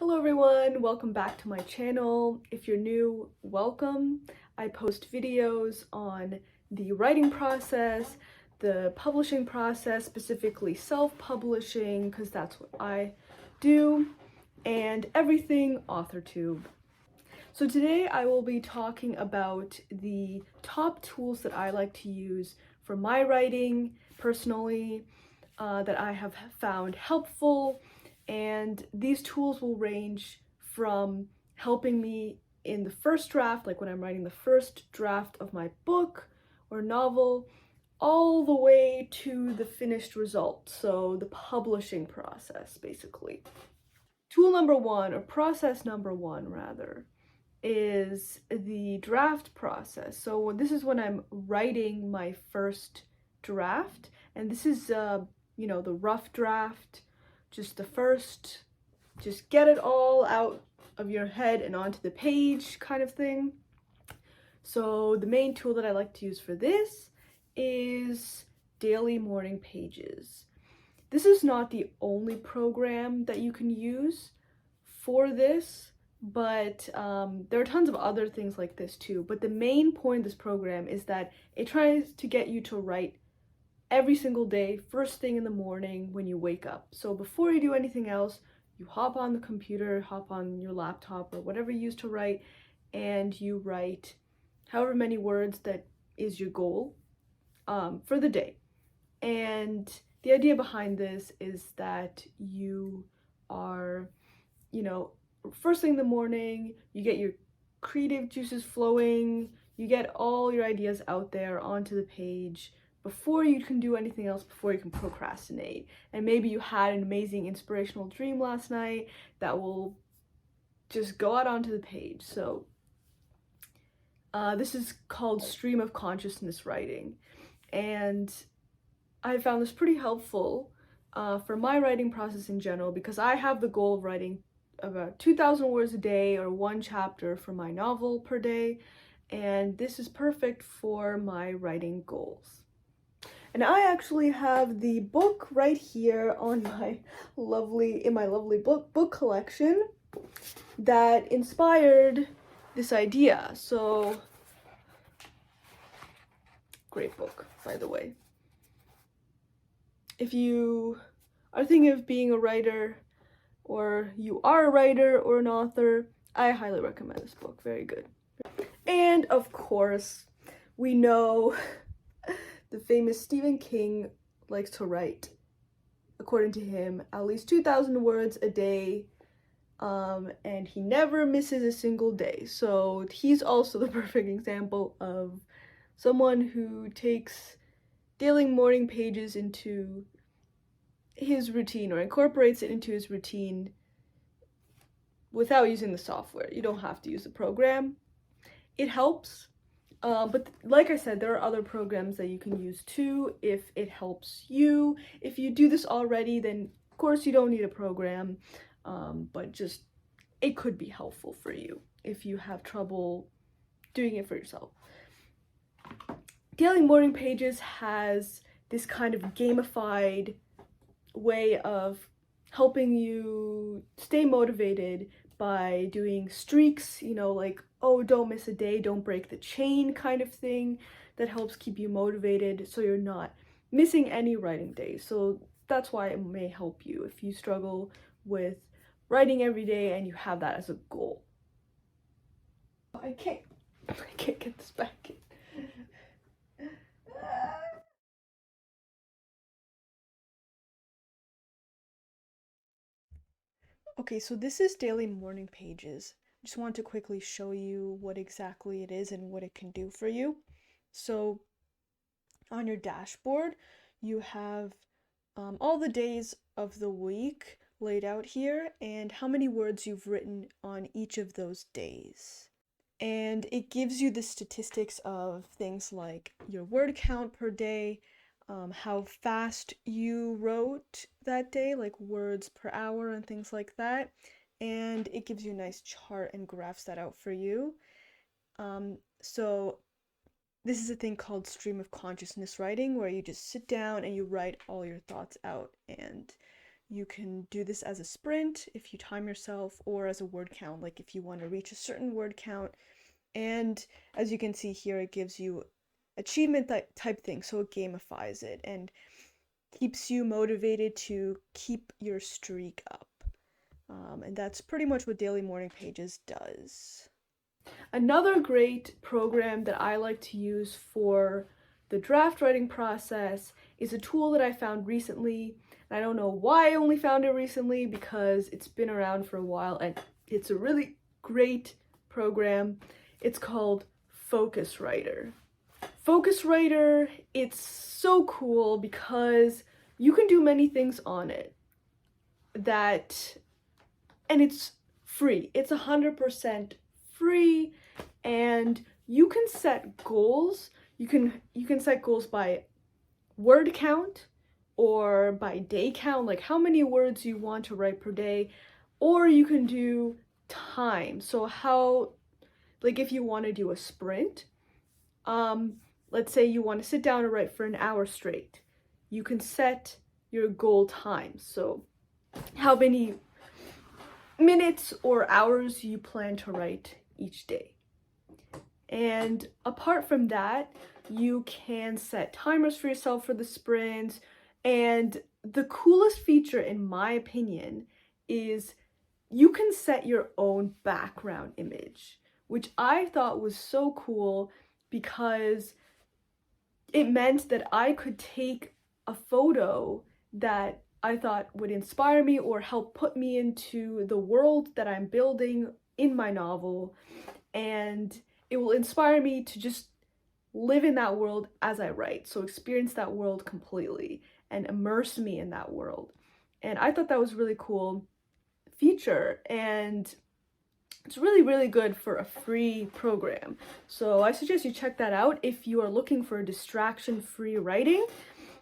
Hello everyone, welcome back to my channel. If you're new, welcome. I post videos on the writing process, the publishing process, specifically self-publishing, because that's what I do, and everything AuthorTube. So today I will be talking about the top tools that I like to use for my writing personally, that I have found helpful. And these tools will range from helping me in the first draft, like when I'm writing the first draft of my book or novel, all the way to the finished result, so the publishing process, basically. Tool number one, or process number one rather, is the draft process. So this is when I'm writing my first draft, and this is the rough draft, just the first, just get it all out of your head and onto the page kind of thing. So the main tool that I like to use for this is Daily Morning Pages. This is not the only program that you can use for this, but there are tons of other things like this too. But the main point of this program is that it tries to get you to write every single day, first thing in the morning when you wake up. So before you do anything else, you hop on the computer, hop on your laptop or whatever you use to write, and you write however many words that is your goal for the day. And the idea behind this is that you are, first thing in the morning, you get your creative juices flowing, you get all your ideas out there onto the page before you can do anything else, before you can procrastinate. And maybe you had an amazing inspirational dream last night that will just go out onto the page. So this is called stream of consciousness writing, and I found this pretty helpful for my writing process in general, because I have the goal of writing about 2,000 words a day or one chapter for my novel per day, and this is perfect for my writing goals. And I actually have the book right here on my lovely book collection that inspired this idea. So, great book, by the way. If you are thinking of being a writer, or you are a writer or an author, I highly recommend this book. Very good. And of course, we know the famous Stephen King likes to write, according to him, at least 2,000 words a day, and he never misses a single day. So he's also the perfect example of someone who takes daily morning pages into his routine, or incorporates it into his routine without using the software. You don't have to use the program. It helps, but like I said, there are other programs that you can use too if it helps you. If you do this already, then of course you don't need a program, but just it could be helpful for you if you have trouble doing it for yourself. Daily Morning Pages has this kind of gamified way of helping you stay motivated by doing streaks, like, oh, don't miss a day, don't break the chain kind of thing, that helps keep you motivated so you're not missing any writing days. So that's why it may help you if you struggle with writing every day and you have that as a goal. I can't get this back in. Okay, so this is Daily Morning Pages. I just want to quickly show you what exactly it is and what it can do for you. So on your dashboard, you have all the days of the week laid out here and how many words you've written on each of those days. And it gives you the statistics of things like your word count per day, how fast you wrote that day, like words per hour and things like that. And it gives you a nice chart and graphs that out for you. So this is a thing called stream of consciousness writing, where you just sit down and you write all your thoughts out, and You can do this as a sprint if you time yourself, or as a word count, like if you want to reach a certain word count. And as you can see here, it gives you achievement type thing, so it gamifies it and keeps you motivated to keep your streak up. And that's pretty much what Daily Morning Pages does. Another great program that I like to use for the draft writing process is a tool that I found recently. I don't know why I only found it recently, because it's been around for a while and it's a really great program. It's called FocusWriter. FocusWriter, it's so cool because you can do many things on it and it's free. It's 100% free, and you can set goals. You can set goals by word count or by day count, like how many words you want to write per day, or you can do time. So like if you want to do a sprint, let's say you want to sit down and write for an hour straight, you can set your goal time. So how many minutes or hours you plan to write each day. And apart from that, you can set timers for yourself for the sprints. And the coolest feature, in my opinion, is you can set your own background image, which I thought was so cool because it meant that I could take a photo that I thought would inspire me or help put me into the world that I'm building in my novel, and it will inspire me to just live in that world as I write, so experience that world completely and immerse me in that world. And I thought that was a really cool feature, and it's really, really good for a free program. So I suggest you check that out if you are looking for distraction-free writing,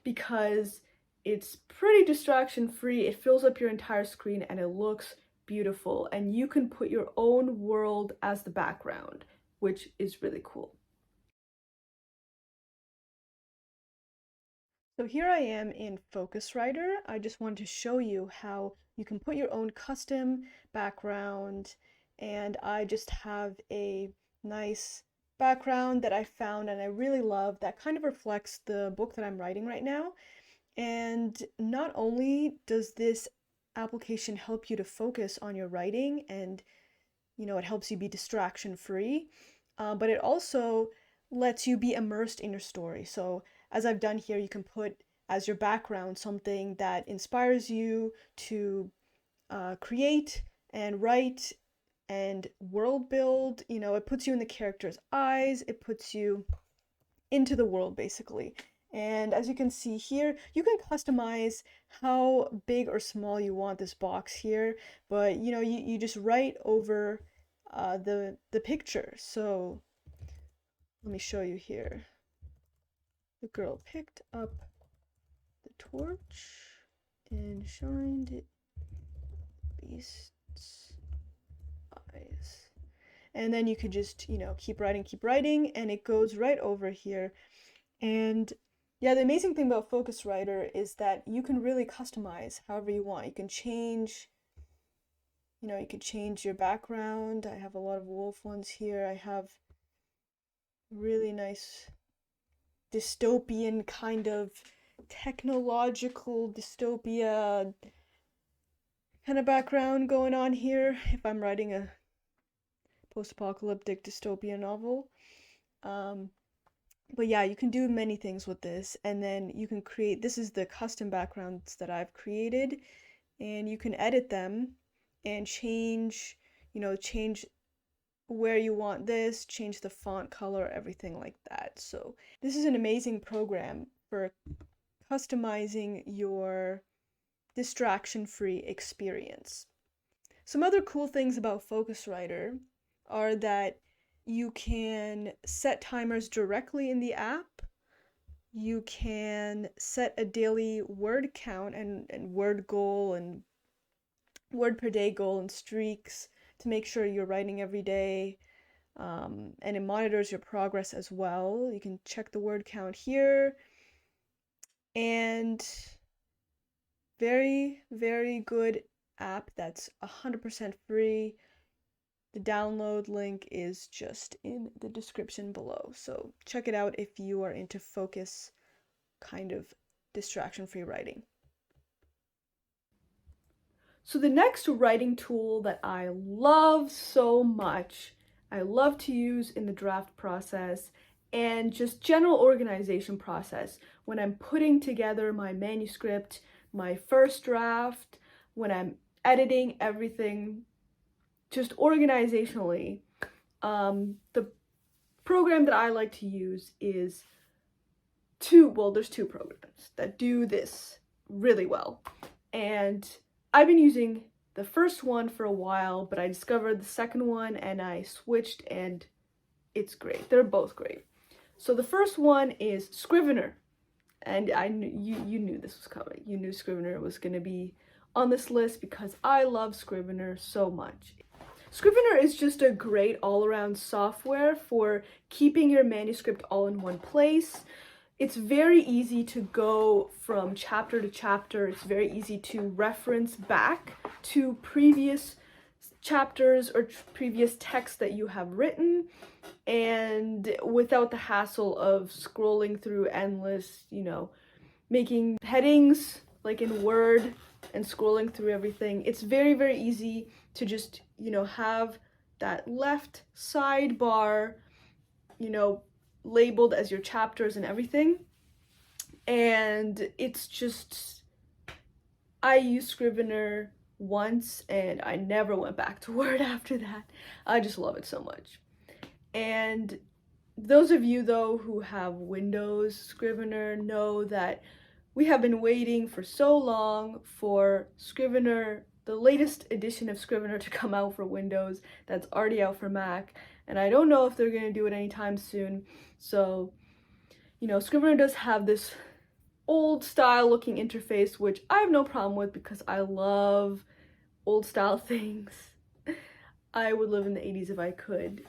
because it's pretty distraction-free. It fills up your entire screen and it looks beautiful, and you can put your own world as the background, which is really cool. So here I am in FocusWriter. I just wanted to show you how you can put your own custom background, and I just have a nice background that I found and I really love that kind of reflects the book that I'm writing right now. And not only does this application help you to focus on your writing and, it helps you be distraction free, but it also lets you be immersed in your story. So as I've done here, you can put as your background something that inspires you to create and write and world build. It puts you in the character's eyes, it puts you into the world basically. And as you can see here, you can customize how big or small you want this box here, but you just write over the picture. So let me show you here. The girl picked up the torch and shined it beast's eyes. And then you could just, keep writing, and it goes right over here. And yeah, the amazing thing about FocusWriter is that you can really customize however you want. You can change, you can change your background. I have a lot of wolf ones here. I have really nice dystopian kind of technological dystopia kind of background going on here if I'm writing a post-apocalyptic dystopian novel. But yeah, you can do many things with this, and then you can create, this is the custom backgrounds that I've created, and you can edit them and change, change where you want this, change the font color, everything like that. So this is an amazing program for customizing your distraction-free experience. Some other cool things about FocusWriter are that you can set timers directly in the app. You can set a daily word count and word goal and word per day goal and streaks to make sure you're writing every day. And it monitors your progress as well. You can check the word count here. And Very, very good app that's 100% free. The download link is just in the description below. So check it out if you are into focus kind of distraction-free writing. So the next writing tool that I love so much, I love to use in the draft process and just general organization process when I'm putting together my manuscript, my first draft, when I'm editing everything, just organizationally. The program that I like to use is there's two programs that do this really well. And I've been using the first one for a while, but I discovered the second one and I switched and it's great. They're both great. So the first one is Scrivener. And you knew this was coming. You knew Scrivener was going to be on this list because I love Scrivener so much. Scrivener is just a great all-around software for keeping your manuscript all in one place. It's very easy to go from chapter to chapter. It's very easy to reference back to previous chapters or previous text that you have written, and without the hassle of scrolling through endless, making headings like in Word and scrolling through everything. It's very, very easy to just, have that left sidebar, labeled as your chapters and everything. And it's just, I used Scrivener once and I never went back to Word after that. I just love it so much. And those of you though who have Windows Scrivener know that we have been waiting for so long for Scrivener, the latest edition of Scrivener, to come out for Windows that's already out for Mac, and I don't know if they're going to do it anytime soon. So, Scrivener does have this old style looking interface, which I have no problem with because I love old style things. I would live in the 80s if I could,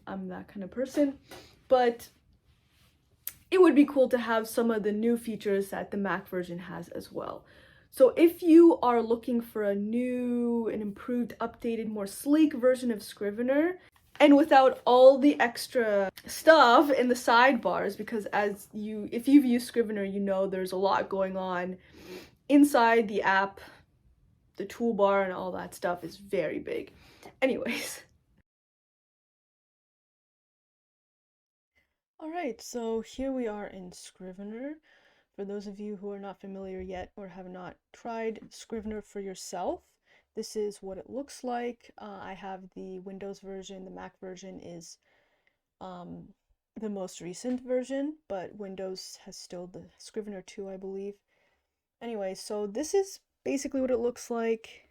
I'm that kind of person. But it would be cool to have some of the new features that the Mac version has as well. So if you are looking for a new and improved, updated, more sleek version of Scrivener, and without all the extra stuff in the sidebars, because if you've used Scrivener, there's a lot going on inside the app. The toolbar and all that stuff is very big. Anyways. Alright, so here we are in Scrivener. For those of you who are not familiar yet or have not tried Scrivener for yourself, this is what it looks like. I have the Windows version. The Mac version is the most recent version, but Windows has still the Scrivener 2, I believe. Anyway, so this is basically what it looks like.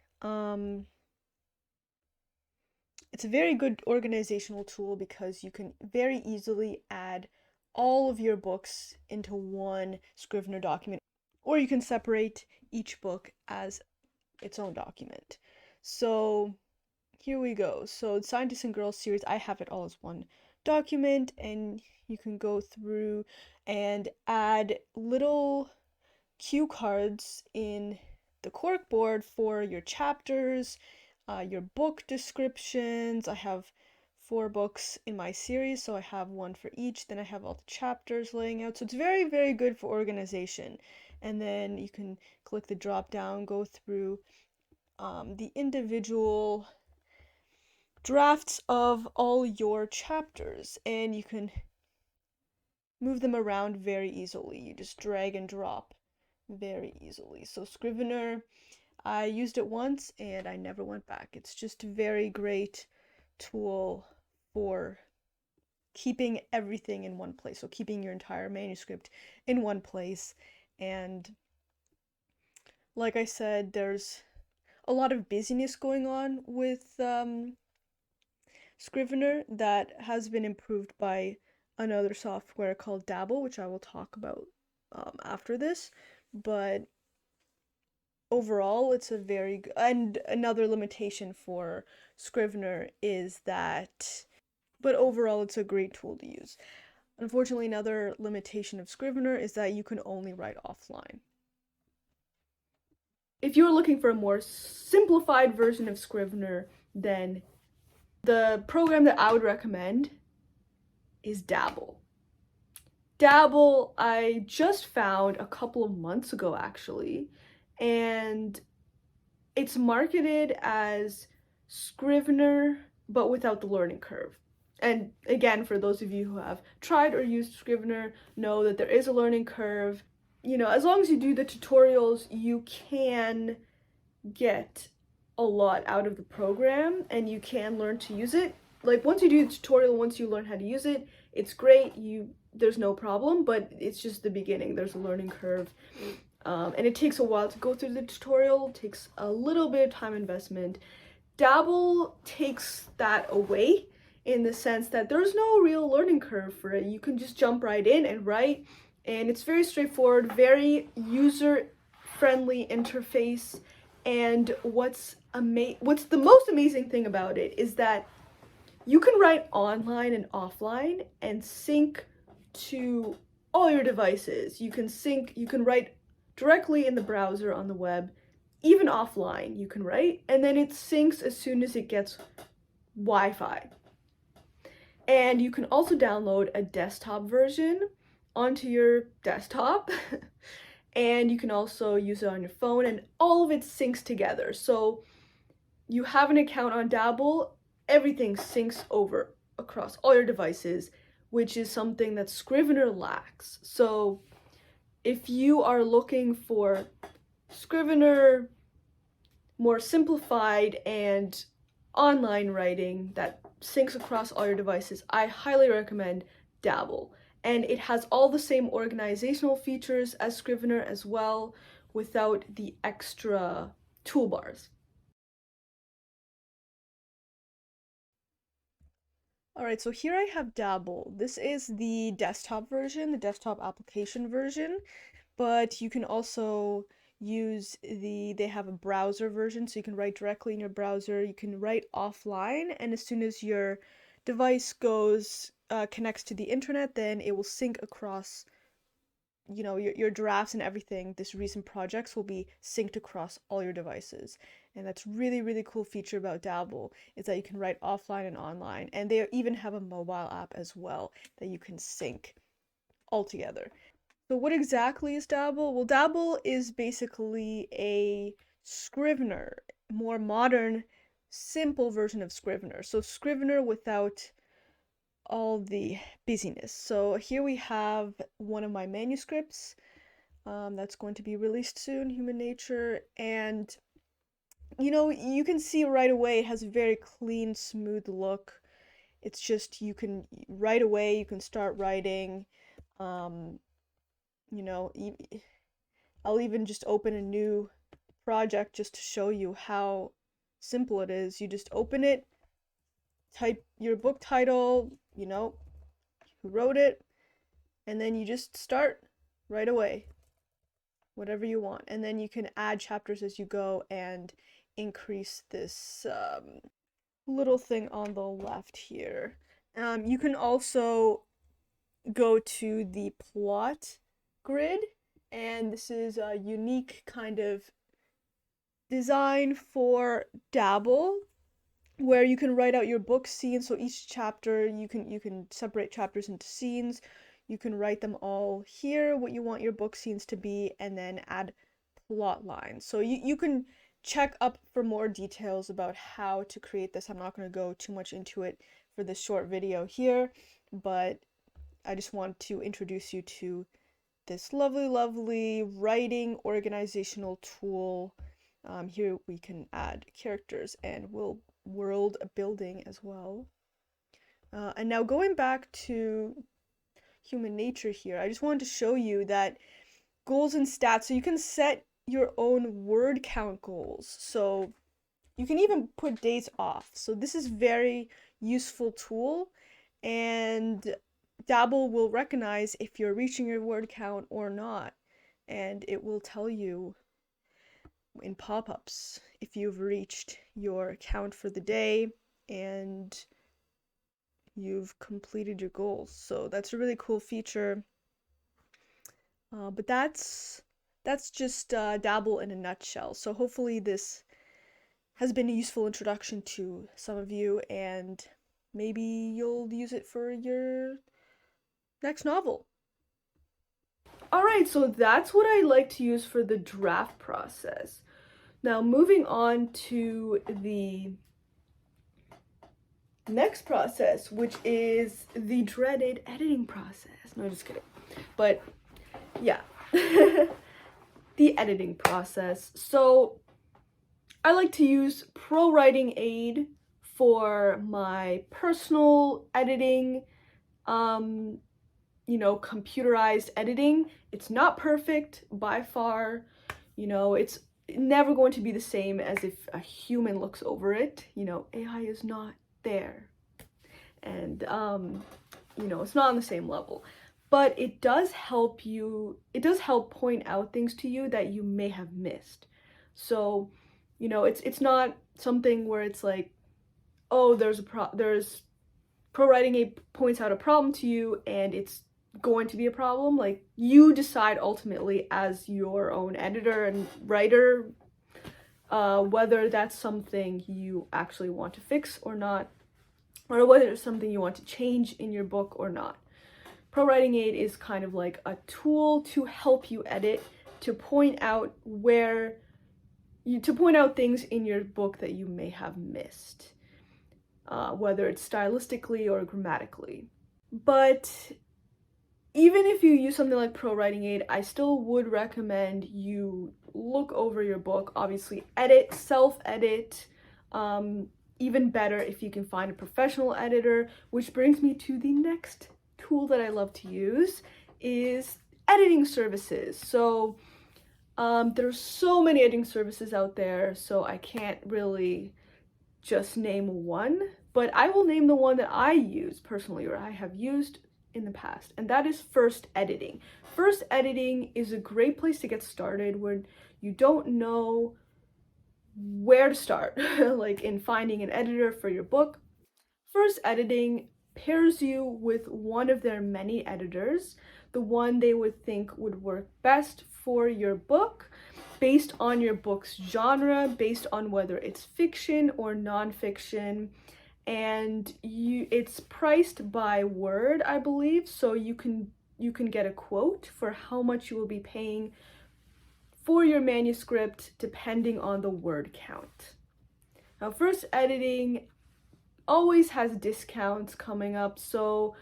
It's a very good organizational tool because you can very easily add all of your books into one Scrivener document, or you can separate each book as its own document. So here we go. So Scientists and Girls series, I have it all as one document, and you can go through and add little cue cards in the corkboard for your chapters, your book descriptions. I have 4 books in my series, so I have one for each. Then I have all the chapters laying out. So it's very, very good for organization. And then you can click the drop down, go through the individual drafts of all your chapters, and you can move them around very easily. You just drag and drop very easily. So Scrivener, I used it once and I never went back. It's just a very great tool for keeping everything in one place. So keeping your entire manuscript in one place. And like I said, there's a lot of busyness going on with Scrivener that has been improved by another software called Dabble, which I will talk about after this. But overall, it's a very good, and another limitation for Scrivener is that, but overall, it's a great tool to use. Unfortunately, another limitation of Scrivener is that you can only write offline. if you're looking for a more simplified version of Scrivener, then the program that I would recommend is Dabble. Dabble, I just found a couple of months ago actually, and it's marketed as Scrivener but without the learning curve. And again, for those of you who have tried or used Scrivener, know that there is a learning curve. You know, as long as you do the tutorials, you can get a lot out of the program and you can learn to use it. Like once you do the tutorial, once you learn how to use it, it's great. There's no problem, but it's just the beginning. There's a learning curve. And it takes a while to go through the tutorial. It takes a little bit of time investment. Dabble takes that away in the sense that there's no real learning curve for it. You can just jump right in and write, and it's very straightforward, very user-friendly interface. And what's the most amazing thing about it is that you can write online and offline and sync to all your devices. You can write directly in the browser on the web, even offline you can write, and then it syncs as soon as it gets Wi-Fi. And you can also download a desktop version onto your desktop and you can also use it on your phone, and all of it syncs together. So you have an account on Dabble, everything syncs over across all your devices, which is something that Scrivener lacks. So if you are looking for Scrivener, more simplified and online writing that syncs across all your devices, I highly recommend Dabble. And it has all the same organizational features as Scrivener as well, without the extra toolbars. Alright, so here I have Dabble. This is the desktop version, the desktop application version, but you can also use they have a browser version, so you can write directly in your browser. You can write offline, and as soon as your device connects to the internet, then it will sync across, you know, your drafts and everything. This recent projects will be synced across all your devices. And that's really cool feature about Dabble, is that you can write offline and online. And they even have a mobile app as well that you can sync all together. So what exactly is Dabble? Well, Dabble is basically a Scrivener, more modern, simple version of Scrivener. So Scrivener without all the busyness. So here we have one of my manuscripts that's going to be released soon, Human Nature, and you know, you can see right away it has a very clean, smooth look. It's just you can right away you can start writing. Um, you know, I'll even just open a new project just to show you how simple it is. You just open it, type your book title, you know, who wrote it, and then you just start right away, whatever you want. And then you can add chapters as you go and increase this little thing on the left here. You can also go to the plot grid, and this is a unique kind of design for Dabble, where you can write out your book scenes. So each chapter, you can separate chapters into scenes. You can write them all here, what you want your book scenes to be, and then add plot lines. So you can check up for more details about how to create this. I'm not going to go too much into it for this short video here, but I just want to introduce you to this lovely writing organizational tool. Here we can add characters and world building as well. And now going back to Human Nature here, I just wanted to show you that goals and stats, so you can set your own word count goals. So you can even put days off. So this is very useful tool, and Dabble will recognize if you're reaching your word count or not, and it will tell you in pop-ups if you've reached your count for the day and you've completed your goals. So that's a really cool feature. But that's that's just Dabble in a nutshell. So hopefully this has been a useful introduction to some of you, and maybe you'll use it for your next novel. Alright, so that's what I like to use for the draft process. Now moving on to the next process, which is the dreaded editing process. No, just kidding. But yeah, the editing process. So I like to use ProWritingAid for my personal editing, computerized editing. It's not perfect by far. It's never going to be the same as if a human looks over it. AI is not there. And, it's not on the same level. But it does help point out things to you that you may have missed. So, it's not something where it's like, oh, there's ProWritingAid points out a problem to you and it's going to be a problem. Like, you decide ultimately as your own editor and writer whether that's something you actually want to fix or not, or whether it's something you want to change in your book or not. ProWritingAid is kind of like a tool to help you edit, to point out things in your book that you may have missed, whether it's stylistically or grammatically. But even if you use something like ProWritingAid, I still would recommend you look over your book, obviously edit, self-edit, even better if you can find a professional editor, which brings me to the next tool that I love to use, is editing services. So there's so many editing services out there, so I can't really just name one, but I will name the one that I use personally, or I have used in the past, and that is FirstEditing. FirstEditing is a great place to get started when you don't know where to start, like in finding an editor for your book. FirstEditing pairs you with one of their many editors, the one they would think would work best for your book, based on your book's genre, based on whether it's fiction or nonfiction, and it's priced by word, I believe, so you can get a quote for how much you will be paying for your manuscript depending on the word count. Now, FirstEditing always has discounts coming up, so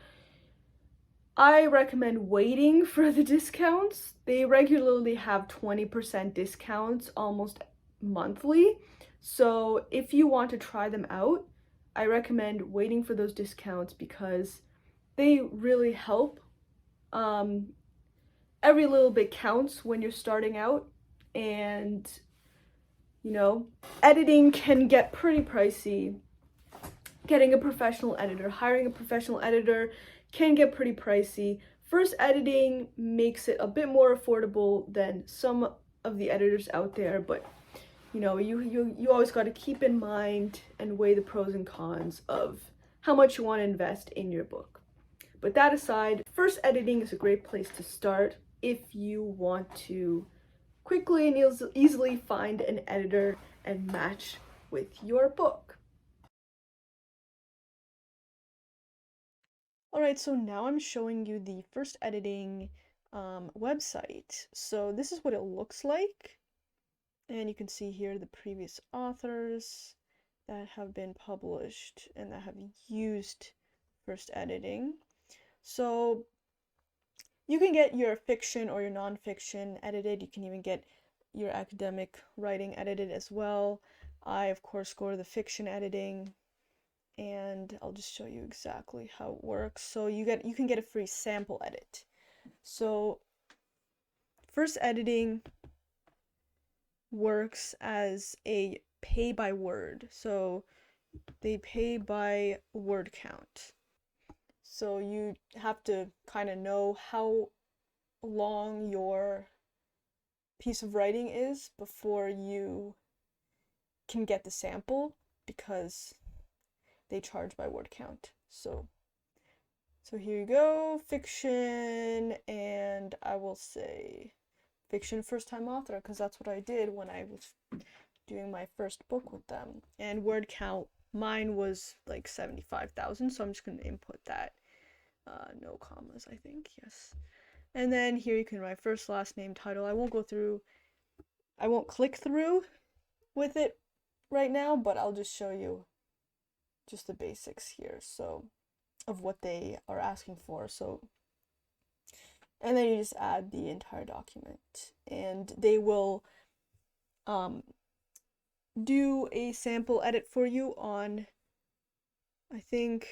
I recommend waiting for the discounts. They regularly have 20% discounts almost monthly, so if you want to try them out, I recommend waiting for those discounts because they really help. Every little bit counts when you're starting out, and editing can get pretty pricey. Getting a professional editor, hiring a professional editor can get pretty pricey. FirstEditing makes it a bit more affordable than some of the editors out there, but you always got to keep in mind and weigh the pros and cons of how much you want to invest in your book. But that aside, FirstEditing is a great place to start if you want to quickly and easily find an editor and match with your book. Alright, so now I'm showing you the FirstEditing website. So this is what it looks like. And you can see here the previous authors that have been published and that have used FirstEditing. So you can get your fiction or your nonfiction edited. You can even get your academic writing edited as well. I, of course, go to the fiction editing, and I'll just show you exactly how it works. So you can get a free sample edit. So FirstEditing works as a pay by word. So they pay by word count. So you have to kind of know how long your piece of writing is before you can get the sample, because they charge by word count. So here you go, fiction, and I will say fiction first-time author, because that's what I did when I was doing my first book with them. And word count, mine was like 75,000, so I'm just going to input that. No commas, I think, yes. And then here you can write first, last name, title. I won't click through with it right now, but I'll just show you just the basics here, so of what they are asking for. So, and then you just add the entire document, and they will do a sample edit for you on, I think,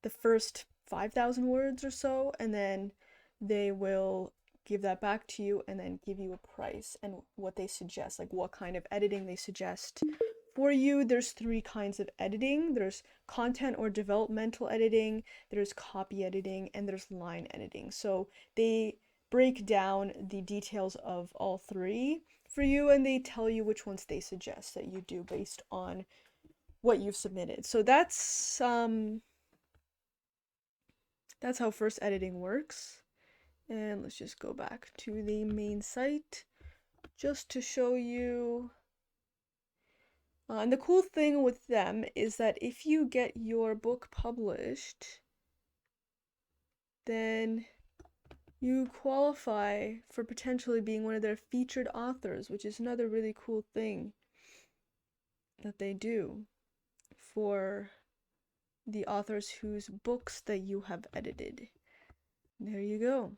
the first 5,000 words or so, and then they will give that back to you and then give you a price and what they suggest, like what kind of editing they suggest for you. There's 3 kinds of editing. There's content or developmental editing, there's copy editing, and there's line editing. So they break down the details of all 3 for you, and they tell you which ones they suggest that you do based on what you've submitted. So that's how FirstEditing works. And let's just go back to the main site just to show you. And the cool thing with them is that if you get your book published, then you qualify for potentially being one of their featured authors, which is another really cool thing that they do for the authors whose books that you have edited. There you go.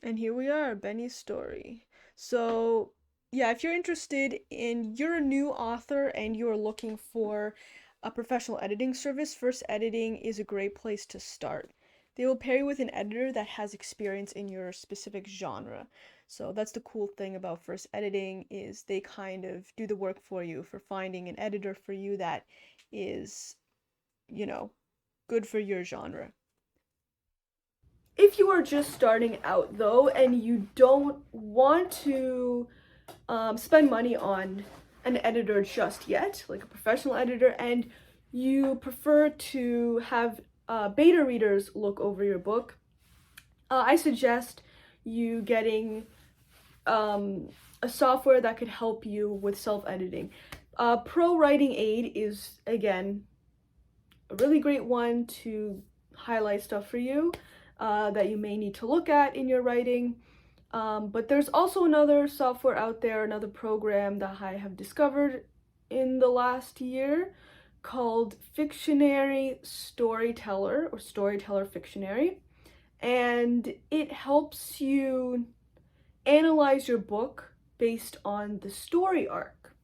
And here we are, Benny's story. So yeah, if you're interested in, you're a new author and you're looking for a professional editing service, FirstEditing is a great place to start. They will pair you with an editor that has experience in your specific genre. So that's the cool thing about FirstEditing, is they kind of do the work for you for finding an editor for you that is, you know, good for your genre. If you are just starting out though, and you don't want to spend money on an editor just yet, like a professional editor, and you prefer to have beta readers look over your book, I suggest you getting a software that could help you with self-editing. ProWritingAid is, again, a really great one to highlight stuff for you that you may need to look at in your writing. But there's also another software out there, another program that I have discovered in the last year called Fictionary StoryTeller, or StoryTeller Fictionary. And it helps you analyze your book based on the story arc.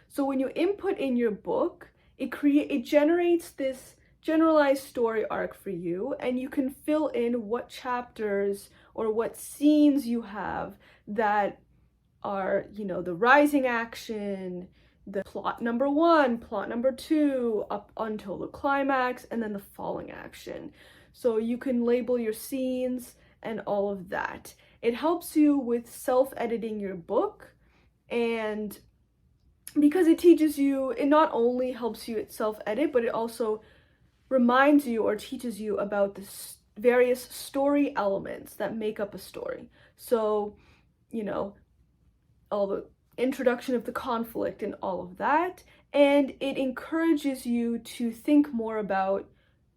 So when you input in your book, it generates this generalized story arc for you, and you can fill in what chapters or what scenes you have that are, you know, the rising action, the plot number 1, plot number 2, up until the climax, and then the falling action. So you can label your scenes and all of that. It helps you with self-editing your book, and because it teaches you, it not only helps you self-edit, but it also reminds you or teaches you about the various story elements that make up a story. So, you know, all the introduction of the conflict and all of that, and it encourages you to think more about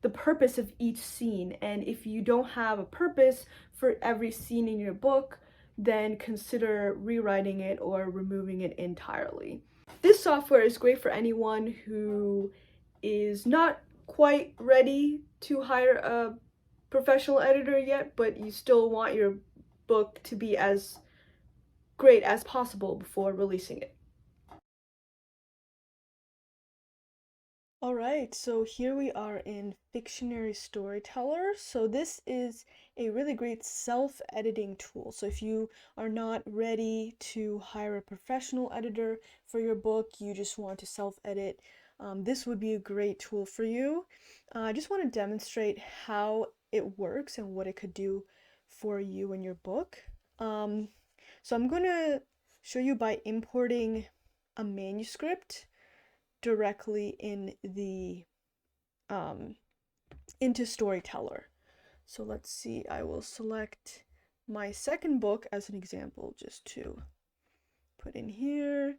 the purpose of each scene. And if you don't have a purpose for every scene in your book, then consider rewriting it or removing it entirely. This software is great for anyone who is not quite ready to hire a professional editor yet, but you still want your book to be as great as possible before releasing it. Alright, so here we are in Fictionary Storyteller. So this is a really great self-editing tool. So if you are not ready to hire a professional editor for your book, you just want to self-edit, this would be a great tool for you. I just want to demonstrate how it works and what it could do for you and your book. So I'm going to show you by importing a manuscript directly in the into StoryTeller. So let's see, I will select my second book as an example, just to put in here.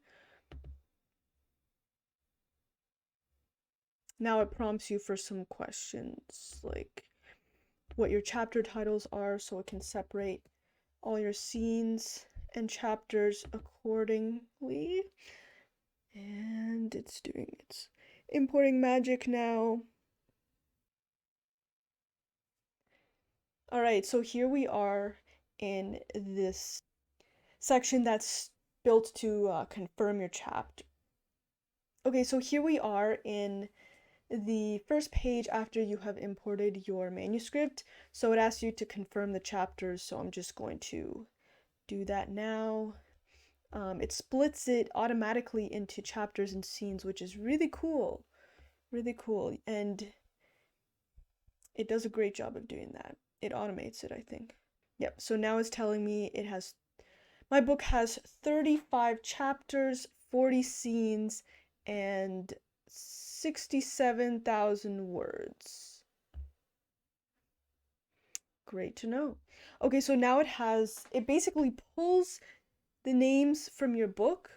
Now it prompts you for some questions, like what your chapter titles are, so it can separate all your scenes and chapters accordingly. And it's importing magic now. All right, so here we are in this section that's built to confirm your chapter. Okay, so here we are in the first page after you have imported your manuscript. So it asks you to confirm the chapters, so I'm just going to do that now. It splits it automatically into chapters and scenes, which is really cool. Really cool. And it does a great job of doing that. It automates it, I think. Yep, so now it's telling me my book has 35 chapters, 40 scenes, and 67,000 words. Great to know. Okay, so now it basically pulls the names from your book,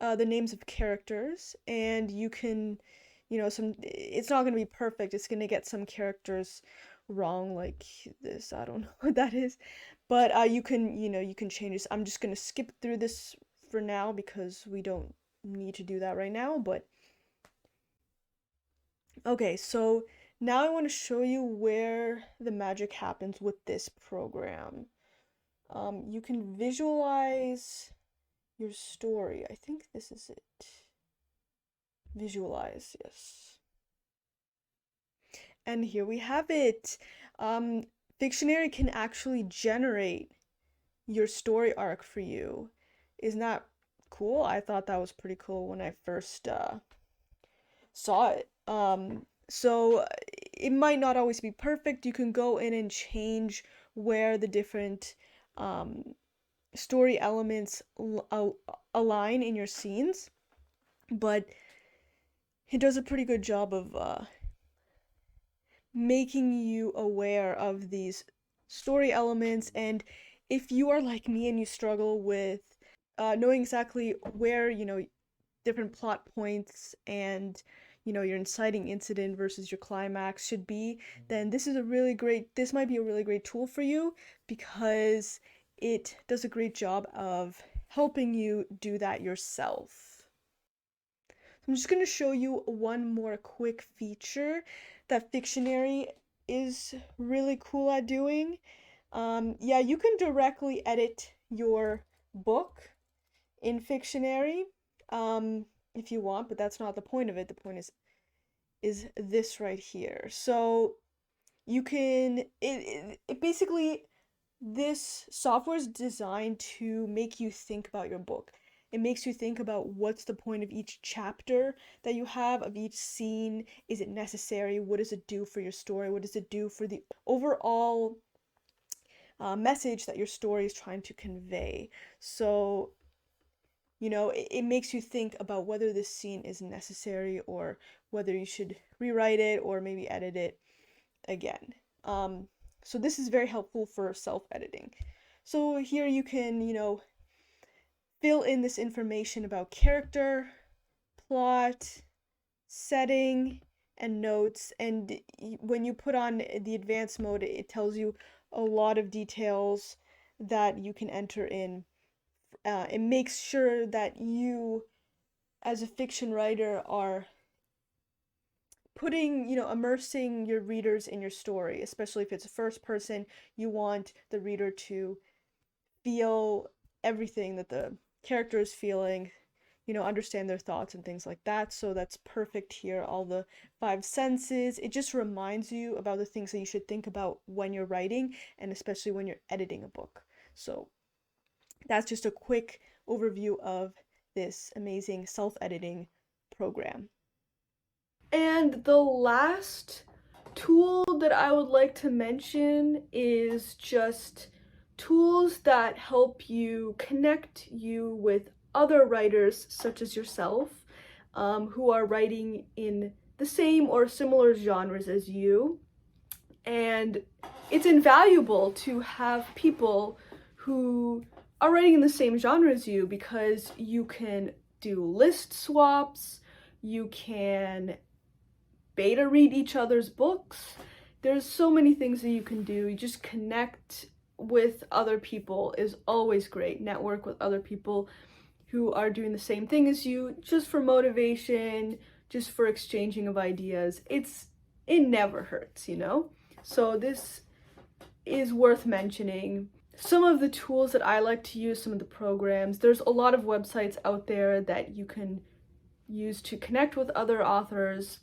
the names of characters, and you can, it's not going to be perfect. It's going to get some characters wrong, like this. I don't know what that is, but you can change this. I'm just going to skip through this for now because we don't need to do that right now, but okay, so now I want to show you where the magic happens with this program. You can visualize your story. I think this is it. Visualize, yes. And here we have it. Fictionary can actually generate your story arc for you. Isn't that cool? I thought that was pretty cool when I first saw it. So it might not always be perfect. You can go in and change where the different story elements align in your scenes, but it does a pretty good job of making you aware of these story elements. And if you are like me and you struggle with knowing exactly where, different plot points and your inciting incident versus your climax should be, then this might be a really great tool for you because it does a great job of helping you do that yourself. So I'm just going to show you one more quick feature that Fictionary is really cool at doing. Yeah, you can directly edit your book in Fictionary if you want, but that's not the point of it. The point is this right here. So you can it basically, this software is designed to make you think about your book. It makes you think about what's the point of each chapter that you have, of each scene. Is it necessary? What does it do for your story? What does it do for the overall message that your story is trying to convey? So it makes you think about whether this scene is necessary or whether you should rewrite it or maybe edit it again. So this is very helpful for self-editing. So here you can, fill in this information about character, plot, setting, and notes. And when you put on the advanced mode, it tells you a lot of details that you can enter in. It makes sure that you, as a fiction writer, are immersing your readers in your story, especially if it's a first person. You want the reader to feel everything that the character is feeling, understand their thoughts and things like that. So that's perfect here. All the 5 senses. It just reminds you about the things that you should think about when you're writing, and especially when you're editing a book. So that's just a quick overview of this amazing self-editing program. And the last tool that I would like to mention is just tools that help you connect you with other writers such as yourself, who are writing in the same or similar genres as you. And it's invaluable to have people who are writing in the same genre as you, because you can do list swaps, you can beta read each other's books. There's so many things that you can do. You just connect with other people is always great. Network with other people who are doing the same thing as you, just for motivation, just for exchanging of ideas. It never hurts, you know? So this is worth mentioning. Some of the tools that I like to use, some of the programs, there's a lot of websites out there that you can use to connect with other authors.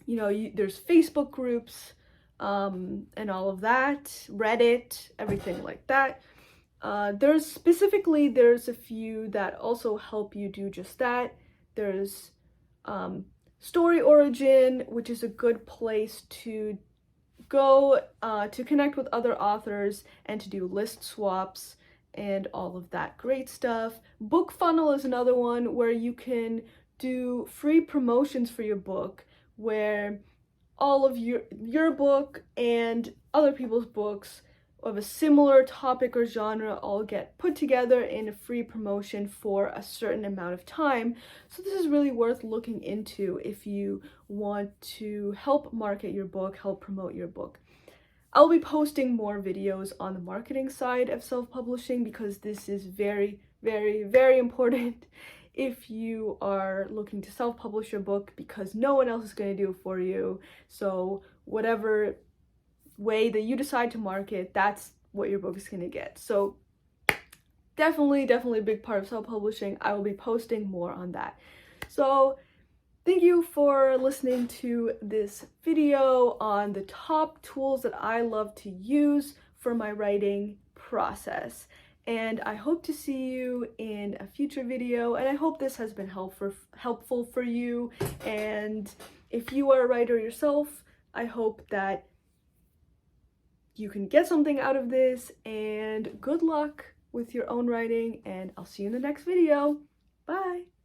You know, there's Facebook groups and all of that, Reddit, everything like that. There's a few that also help you do just that. There's Story Origin, which is a good place to go to connect with other authors and to do list swaps and all of that great stuff. Book Funnel is another one where you can do free promotions for your book, where all of your book and other people's books of a similar topic or genre all get put together in a free promotion for a certain amount of time. So this is really worth looking into if you want to help market your book, help promote your book. I'll be posting more videos on the marketing side of self-publishing, because this is very, very, very important if you are looking to self-publish your book, because no one else is going to do it for you. So whatever way that you decide to market, that's what your book is going to get. So definitely a big part of self-publishing. I will be posting more on that. So thank you for listening to this video on the top tools that I love to use for my writing process. And I hope to see you in a future video, and I hope this has been helpful for you. And if you are a writer yourself, I hope that you can get something out of this, and good luck with your own writing, and I'll see you in the next video. Bye!